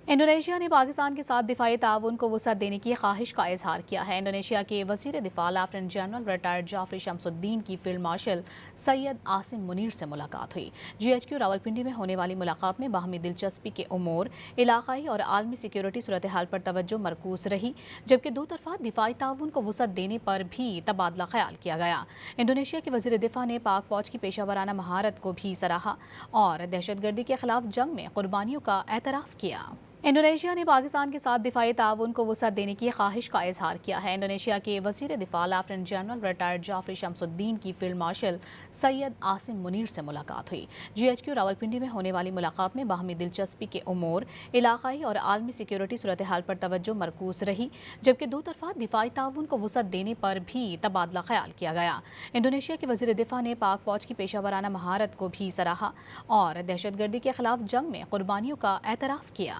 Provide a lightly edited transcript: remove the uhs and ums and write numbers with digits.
Indonesia نے پاکستان کے ساتھ دفاعی تعاون کو وسعت دینے کی خواہش کا اظہار کیا ہے۔ انڈونیشیا کے وزیر دفاع لیفٹیننٹ جنرل ریٹائرڈ جعفری شمس الدین کی فیلڈ مارشل سید عاصم منیر سے ملاقات ہوئی۔ GHQ راولپنڈی میں ہونے والی ملاقات میں باہمی دلچسپی کے امور، علاقائی اور عالمی سیکیورٹی صورتحال پر توجہ مرکوز رہی، جبکہ دو طرفہ دفاعی تعاون کو وسعت دینے پر بھی تبادلہ خیال کیا گیا۔ انڈونیشیا کے وزیر دفاع نے پاک فوج کی پیشہ ورانہ مہارت کو بھی سراہا اور دہشت گردی کے خلاف جنگ میں قربانیوں کا اعتراف کیا۔ انڈونیشیا نے پاکستان کے ساتھ دفاعی تعاون کو وسعت دینے کی خواہش کا اظہار کیا ہے۔ انڈونیشیا کے وزیر دفاع لیفٹیننٹ جنرل ریٹائرڈ جعفری شمس الدین کی فیلڈ مارشل سید عاصم منیر سے ملاقات ہوئی۔ GHQ راولپنڈی میں ہونے والی ملاقات میں باہمی دلچسپی کے امور، علاقائی اور عالمی سیکیورٹی صورتحال پر توجہ مرکوز رہی، جبکہ دو طرفہ دفاعی تعاون کو وسعت دینے پر بھی تبادلہ خیال کیا گیا۔ انڈونیشیا کے وزیر دفاع نے پاک فوج کی پیشہ ورانہ مہارت کو بھی سراہا اور دہشت گردی کے خلاف جنگ میں قربانیوں کا اعتراف کیا۔